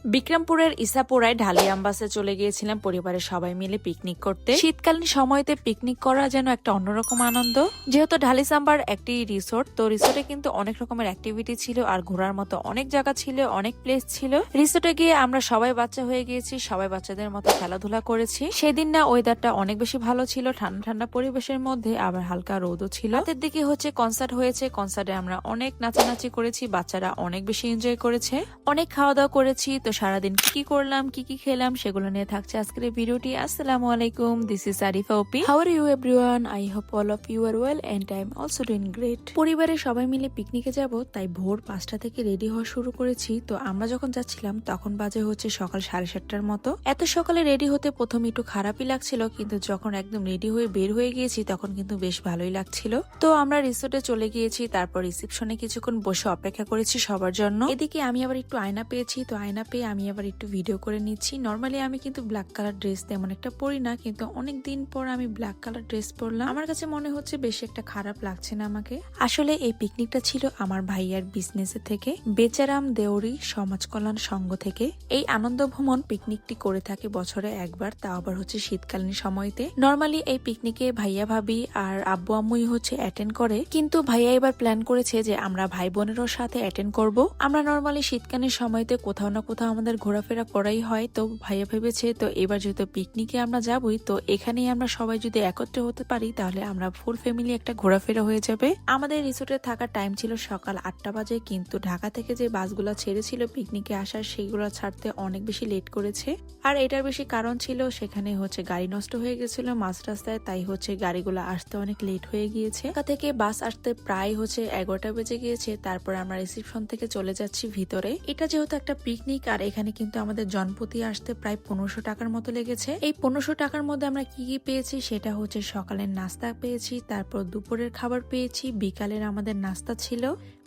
বিক্রমপুরের ইসাপুরায় ঢালিয়ামবাসে চলে গিয়েছিলাম পরিবারের সবাই মিলে পিকনিক করতে। শীতকালীন সময়তে পিকনিক করা যেন একটা অন্যরকম আনন্দ। যেহেতু ঢালিসাম্বার একটি রিসোর্ট, তো রিসোর্টে কিন্তু অনেক রকমের অ্যাক্টিভিটি ছিল আর ঘোরার মতো অনেক জায়গা ছিল, অনেক প্লেস ছিল। রিসোর্টে গিয়ে আমরা সবাই বাচ্চা হয়ে গিয়েছি, সবাই বাচ্চাদের মতো খেলাধুলা করেছি। সেদিন না ওয়েদারটা অনেক বেশি ভালো ছিল, ঠান্ডা ঠান্ডা পরিবেশের মধ্যে আবার হালকা রোদও ছিল। রাতের দিকে কনসার্ট হয়েছে, কনসার্টে আমরা অনেক নাচানাচি করেছি, বাচ্চারা অনেক বেশি এনজয় করেছে, অনেক খাওয়া দাওয়া করেছি। তো সারাদিন কি করলাম, কি খেলাম, সেগুলো নিয়ে থাকছে আজকের এই ভিডিওটি। আসসালামু আলাইকুম, this is Arifa OP. How are you everyone? I hope all of you are well and I am also doing great. পরিবারের সবাই মিলে পিকনিকে যাব, তাই ভোর 5টা থেকে রেডি হওয়া শুরু করেছি। তো আমরা যখন যাচ্ছিলাম তখন বাজে সকাল 7:30টার মতো। এত সকালে রেডি হতে প্রথমে একটু খারাপই লাগছিল, কিন্তু যখন একদম রেডি হয়ে বের হয়ে গিয়েছি তখন কিন্তু বেশ ভালোই লাগছিল। তো আমরা রিসোর্টে চলে গিয়েছি, তারপর রিসেপশনে কিছুক্ষণ বসে অপেক্ষা করেছি সবার জন্য। এদিকে আমি আবার একটু আয়না পেয়েছি, তো আয়না পেয়ে আমি আবার একটু ভিডিও করে নিচ্ছি। নর্মালি আমি কিন্তু ব্ল্যাক কালার ড্রেস তেমন একটা পরি না, কিন্তু অনেক দিন পর আমি ব্ল্যাক কালার ড্রেস পরলাম। আমার কাছে মনে হচ্ছে বেশি একটা খারাপ লাগছে না আমাকে। আসলে এই পিকনিকটা ছিল আমার ভাইয়ার বিজনেস থেকে, বেচারাম দেওরি সমাজ কল্যাণ সংঘ থেকে। এই আনন্দ ভ্রমণ পিকনিকটি করে থাকে বছরে একবার, তা আবার শীতকালীন সময়তে। নর্মালি এই পিকনিকে ভাইয়া ভাবি আর আব্বু আম্মুই অ্যাটেন্ড করে, কিন্তু ভাইয়া এবার প্ল্যান করেছে যে আমরা ভাই বোনেরও সাথে অ্যাটেন্ড করব। আমরা নর্মালি শীতকালীন সময়তে কোথাও না কোথাও আমাদের ঘোরাফেরা করাই হয়, তো ভাইয়া ভেবেছে তো এবার যেহেতু পিকনিকে আমরা যাবই, তো এখানেই আমরা সবাই যদি একত্রে হতে পারি তাহলে আমরা ফুল ফ্যামিলি একটা ঘোরাফেরা হয়ে যাবে। আমাদের রিসোর্টে থাকার টাইম ছিল সকাল 8টা বাজে, কিন্তু ঢাকা থেকে যে বাসগুলো ছেড়েছিল পিকনিকে আসার, সেইগুলো ছাড়তে অনেক বেশি লেট করেছে। আর এটার বেশি কারণ ছিল সেখানে গাড়ি নষ্ট হয়ে গেছিল মাঝ রাস্তায়, তাই গাড়িগুলো আসতে অনেক লেট হয়ে গিয়েছে। ঢাকা থেকে বাস আসতে প্রায় 11টা বেজে গিয়েছে। তারপর আমরা রিসেপশন থেকে চলে যাচ্ছি ভিতরে। এটা যেহেতু একটা পিকনিক, আর এখানে কিন্তু আমাদের জনপ্রতি আসতে প্রায় 1500 টাকার মতো লেগেছে। এই 1500 টাকার মধ্যে আমরা কি পেয়েছি সেটা সকালের নাস্তা পেয়েছি, তারপর দুপুরের খাবার পেয়েছি, বিকালের আমাদের নাস্তা ছিল।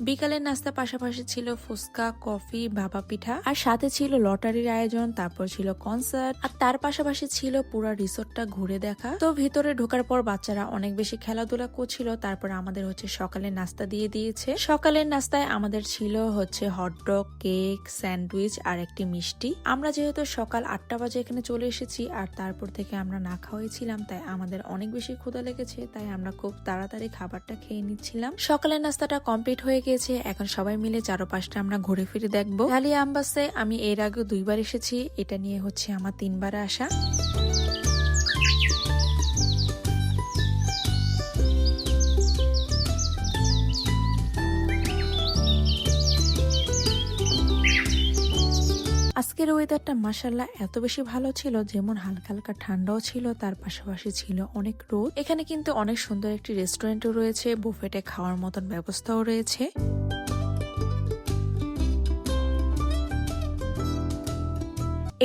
বিকালের নাস্তা পাশাপাশি ছিল ফুচকা, কফি, ভাপা পিঠা, আর সাথে ছিল লটারির আয়োজন, তারপর ছিল কনসার্ট, আর তার পাশাপাশি ছিল পুরো রিসোর্টটা ঘুরে দেখা। তো ভিতরে ঢোকার পর বাচ্চারা অনেক বেশি খেলাধুলা করছিল। তারপর আমাদের সকালের নাস্তা দিয়ে দিয়েছে। সকালের নাস্তায় আমাদের ছিল হটডগ, কেক, স্যান্ডউইচ আর একটি মিষ্টি। আমরা যেহেতু সকাল 8টা বাজে এখানে চলে এসেছি, আর তারপর থেকে আমরা না খাওয়াইছিলাম, তাই আমাদের অনেক বেশি ক্ষুধা লেগেছে, তাই আমরা খুব তাড়াতাড়ি খাবারটা খেয়ে নিচ্ছিলাম। সকালের নাস্তাটা কমপ্লিট হয়ে গেছে, এখন সবাই মিলে চারপাশটা আমরা ঘুরে ফিরে দেখবো। ঢালিয়ামবাসে আমি এর আগেও 2বার এসেছি, এটা নিয়ে আমার 3বার আসা। আজকের ওয়েদারটা মাশাআল্লাহ এত বেশি ভালো ছিল, যেমন হালকা হালকা ঠান্ডাও ছিল, তার পাশাপাশি ছিল অনেক রোদ। এখানে কিন্তু অনেক সুন্দর একটি রেস্টুরেন্টও রয়েছে, বুফেটে খাওয়ার মতন ব্যবস্থাও রয়েছে।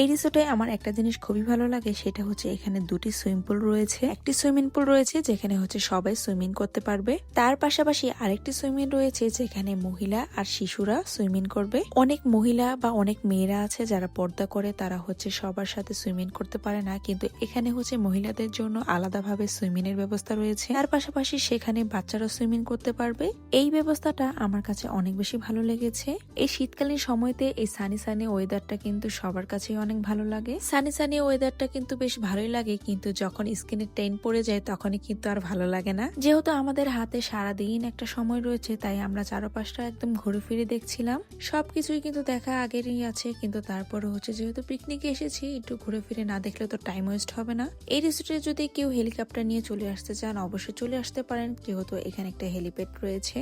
এই রিসোর্টে আমার একটা জিনিস খুবই ভালো লাগে, সেটা এখানে 2টি সুইমিং পুল রয়েছে। একটি সুইমিং পুল রয়েছে যেখানে সবাই সুইমিং করতে পারবে, তার পাশাপাশি আরেকটি সুইমিং রয়েছে যেখানে মহিলা আর শিশুরা সুইমিং করবে। অনেক মহিলা বা অনেক মেয়েরা আছে যারা পর্দা করে, তারা সবার সাথে সুইমিং করতে পারে না, কিন্তু এখানে মহিলাদের জন্য আলাদাভাবে সুইমিং এর ব্যবস্থা রয়েছে। তার পাশাপাশি সেখানে বাচ্চারা সুইমিং করতে পারবে। এই ব্যবস্থাটা আমার কাছে অনেক বেশি ভালো লেগেছে। এই শীতকালীন সময়তে এই সানি ওয়েদারটা কিন্তু সবার কাছে অনেক ভালো লাগে। সানি ওয়েদারটা কিন্তু বেশ ভালোই লাগে, কিন্তু যখন স্কিনে টেন পড়ে যায় তখনই কিন্তু আর ভালো লাগে না। যেহেতু আমাদের হাতে সারাদিন একটা সময় রয়েছে, তাই আমরা চারপাশটা একদম ঘুরে ফিরে দেখছিলাম। সবকিছুই কিন্তু দেখা আগেরই আছে, কিন্তু তারপরে যেহেতু পিকনিকে এসেছি, একটু ঘুরে ফিরে না দেখলে তো টাইম ওয়েস্ট হবে না। এই রিসোর্টে যদি কেউ হেলিকপ্টার নিয়ে চলে আসতে চান অবশ্যই চলে আসতে পারেন, যেহেতু এখানে একটা হেলিপ্যাড রয়েছে।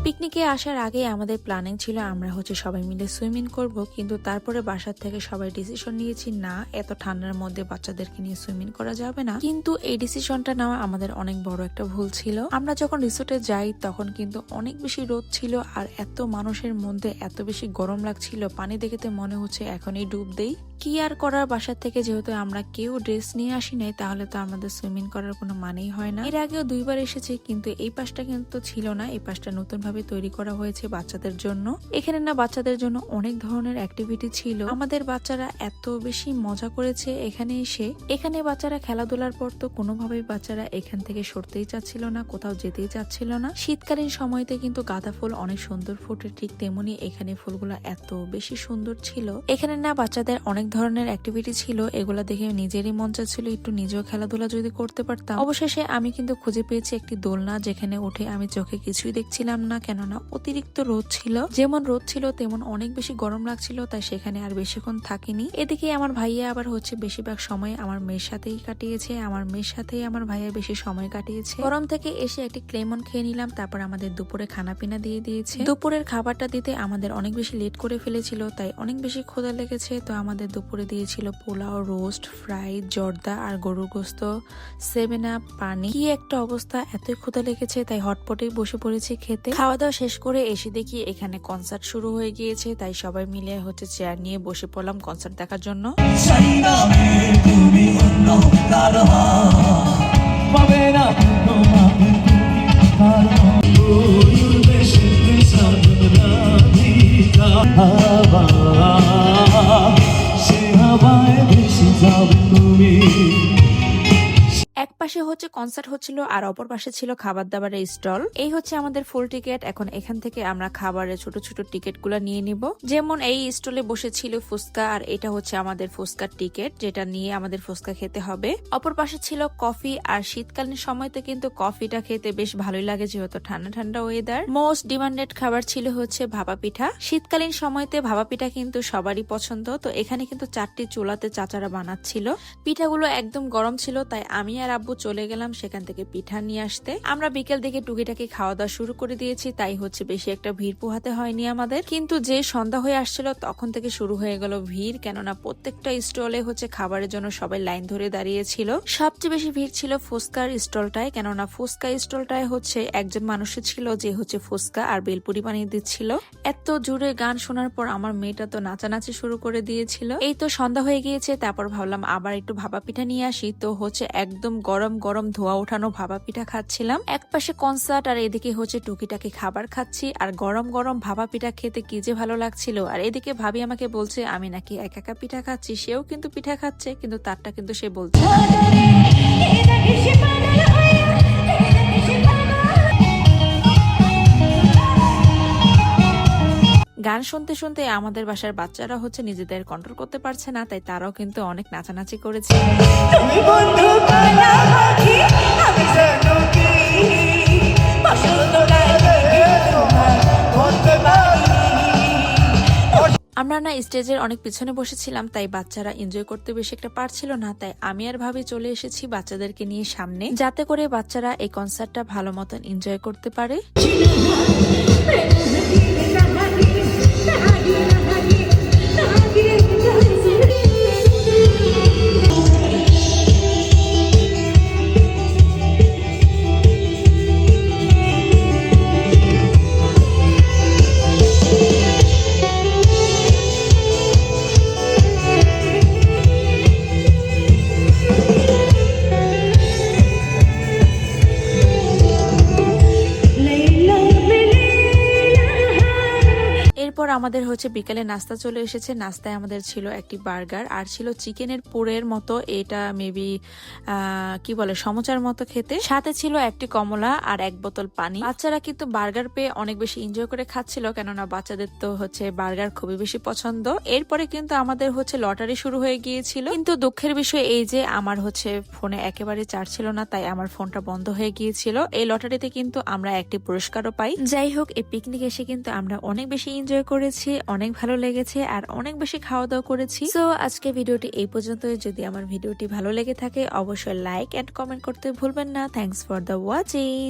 পিকনিকে আসার আগে আমাদের প্ল্যানিং ছিল আমরা সবাই মিলে সুইমিং করব, কিন্তু তারপরে বাসার থেকে সবাই ডিসিশন নিয়েছি না, এত ঠান্ডার মধ্যে বাচ্চাদেরকে নিয়ে সুইমিং করা যাবে না। কিন্তু এই ডিসিশনটা নেওয়া আমাদের অনেক বড় একটা ভুল ছিল। আমরা যখন রিসোর্টে যাই তখন কিন্তু অনেক বেশি রোদ ছিল, আর এত মানুষের মধ্যে এত বেশি গরম লাগছিল, পানি দেখে মনে এখনই ডুব দেই। কি আর করার, বাসা থেকে যেহেতু আমরা কেউ ড্রেস নিয়ে আসি নাই, তাহলে তো আমাদের সুইমিং করার কোনো মানেই হয় না। এর আগেও 2বার এসেছি, কিন্তু এই পাশটা কিন্তু ছিল না। এই পাশটা নতুন ভাবে তৈরি করা হয়েছে বাচ্চাদের জন্য। এখানে না বাচ্চাদের জন্য অনেক ধরনের অ্যাক্টিভিটি ছিল। আমাদের বাচ্চারা এত বেশি মজা করেছে এখানে এসে। এখানে বাচ্চারা খেলাধুলার পর তো কোনোভাবেই বাচ্চারা এখান থেকে সরতেই চাচ্ছিল না, কোথাও যেতেই চাচ্ছিল না। শীতকালীন সময়তে কিন্তু গাঁদা ফুল অনেক সুন্দর ফুটে, ঠিক তেমনি এখানে ফুলগুলো এত বেশি সুন্দর ছিল। এখানে না বাচ্চাদের অনেক ধরনের অ্যাক্টিভিটি ছিল, এগুলা দেখে নিজেরই মন চাচ্ছিল একটু নিজেও খেলাধুলা যদি করতে পারতাম। অবশেষে আমি কিন্তু খুঁজে পেয়েছি একটি দোলনা, যেখানে উঠে আমি চোখে কিছুই দেখছিলাম না, কেননা অতিরিক্ত রোদ ছিল। যেমন রোদ ছিল তেমন অনেক বেশি গরম লাগছিল, তাই সেখানে আর বেশিক্ষণ থাকিনি। এদিকে আমার ভাইয়া আবার বেশিরভাগ সময় আমার মেয়ের সাথেই কাটিয়েছে, আমার মেয়ের সাথেই আমার ভাইয়া বেশি সময় কাটিয়েছে। গরম থেকে এসে একটি ক্লেমন খেয়ে নিলাম, তারপর আমাদের দুপুরে খানা পিনা দিয়ে দিয়েছে। দুপুরের খাবারটা দিতে আমাদের অনেক বেশি লেট করে ফেলেছিল, তাই অনেক বেশি ক্ষুধা লেগেছে। তো আমাদের দুপুরে দিয়েছিল পোলাও, রোস্ট, ফ্রাই, জর্দা আর গরুর গোস্ত, 7 আপ, পানি। কি একটা অবস্থা, এতই ক্ষুধা লেগেছে তাই হটপটে বসে পড়েছি খেতে। খাওয়া দাওয়া শেষ করে এসে দেখি এখানে কনসার্ট শুরু হয়ে গিয়েছে, তাই সবাই মিলে চেয়ার নিয়ে বসে পড়লাম কনসার্ট দেখার জন্য। এক পাশে কনসার্ট হচ্ছিল আর অপর পাশে ছিল খাবার দাবারের স্টল। এই আমাদের ফুল টিকেট। এখন এখান থেকে আমরা খাবারের ছোট ছোট টিকেট গুলা নিয়ে নিব। যেমন এই স্টলে বসেছিল ফুচকা, আর এটা আমাদের ফুচকার টিকেট, যেটা নিয়ে আমাদের ফুচকা খেতে হবে। অপর পাশে ছিল কফি, আর শীতকালীন সময়তে কিন্তু কফিটা খেতে বেশ ভালোই লাগে, যেহেতু ঠান্ডা ঠান্ডা ওয়েদার। মোস্ট ডিমান্ডেড খাবার ছিল ভাপা পিঠা। শীতকালীন সময়তে ভাপা পিঠা কিন্তু সবারই পছন্দ। তো এখানে কিন্তু 4টি চুলাতে চাচারা বানাচ্ছিল। পিঠাগুলো একদম গরম ছিল, তাই আমি আর আব্বু চলে গেলাম সেখান থেকে পিঠা নিয়ে আসতে। আমরা বিকেল থেকে টুকিটাকি খাওয়া দাওয়া শুরু করে দিয়েছি, তাই বেশি একটা ভিড় পোহাতে হয়নি আমাদের। কিন্তু যে সন্ধ্যা হয়ে আসছিল তখন থেকে শুরু হয়ে গেল ভিড়, কেননা প্রত্যেকটা স্টলে খাবারের জন্য সবাই লাইন ধরে দাঁড়িয়েছিল। সবচেয়ে বেশি ভিড় ছিল ফুচকার স্টলটায়, কেননা ফুচকা স্টলটায় একজন মানুষের ছিল যে ফুচকা আর বেলপুরি বানিয়ে দিচ্ছিল। এত জোরে গান শোনার পর আমার মেয়েটা তো নাচানাচি শুরু করে দিয়েছিল। এই তো সন্ধ্যা হয়ে গিয়েছে, তারপর ভাবলাম আবার একটু ভাপা পিঠা নিয়ে আসি। তো একদম গরম গরম ধোয়া ওঠানো ভাপা পিঠা খাচ্ছিলাম। এক পাশে কনসার্ট আর এদিকে টুকিটাকি খাবার খাচ্ছি, আর গরম গরম ভাপা পিঠা খেতে কি যে ভালো লাগছিল। আর এদিকে ভাবি আমাকে বলছে আমি নাকি একা একা পিঠা খাচ্ছি, সেও কিন্তু পিঠা খাচ্ছে, কিন্তু তারটা কিন্তু সে বলছে না। গান শুনতে শুনতে আমাদের বাসার বাচ্চারা নিজেদের কন্ট্রোল করতে পারছে না, তাই তারাও কিন্তু অনেক নাচানাচি করেছে। আমরা না স্টেজের অনেক পিছনে বসেছিলাম, তাই বাচ্চারা এনজয় করতে বেশি একটা পারছিল না, তাই আমি আর ভাবি চলে এসেছি বাচ্চাদেরকে নিয়ে সামনে, যাতে করে বাচ্চারা এই কনসার্টটা ভালো মতন এনজয় করতে পারে। এরপর আমাদের বিকেলে নাস্তা চলে এসেছে। নাস্তায় আমাদের ছিল একটি বার্গার, আর ছিল চিকেনের পুরের মতো, এটা মেবি কি বলে সমোচার মতো খেতে। সাথে ছিল একটি কমলা আর 1 বোতল পানি। বাচ্চারা কিন্তু বার্গার পেয়ে অনেক বেশি এনজয় করে খাচ্ছিল, কেননা বাচ্চাদের তো বার্গার খুবই বেশি পছন্দ। এরপরে কিন্তু আমাদের লটারি শুরু হয়ে গিয়েছিল, কিন্তু দুঃখের বিষয় এই যে আমার ফোনে একেবারে চার্জ ছিল না, তাই আমার ফোনটা বন্ধ হয়ে গিয়েছিল। এই লটারিতে কিন্তু আমরা একটি পুরস্কারও পাই। যাই হোক, এই পিকনিক এসে কিন্তু আমরা অনেক বেশি এনজয় করেছি, অনেক ভালো লেগেছে, আর অনেক বেশি খাওয়া দাওয়া করেছি। সো আজকে ভিডিওটি এই পর্যন্তই। যদি আমার ভিডিওটি ভালো লেগে থাকে অবশ্যই লাইক এন্ড কমেন্ট করতে ভুলবেন না। Thanks for the watching.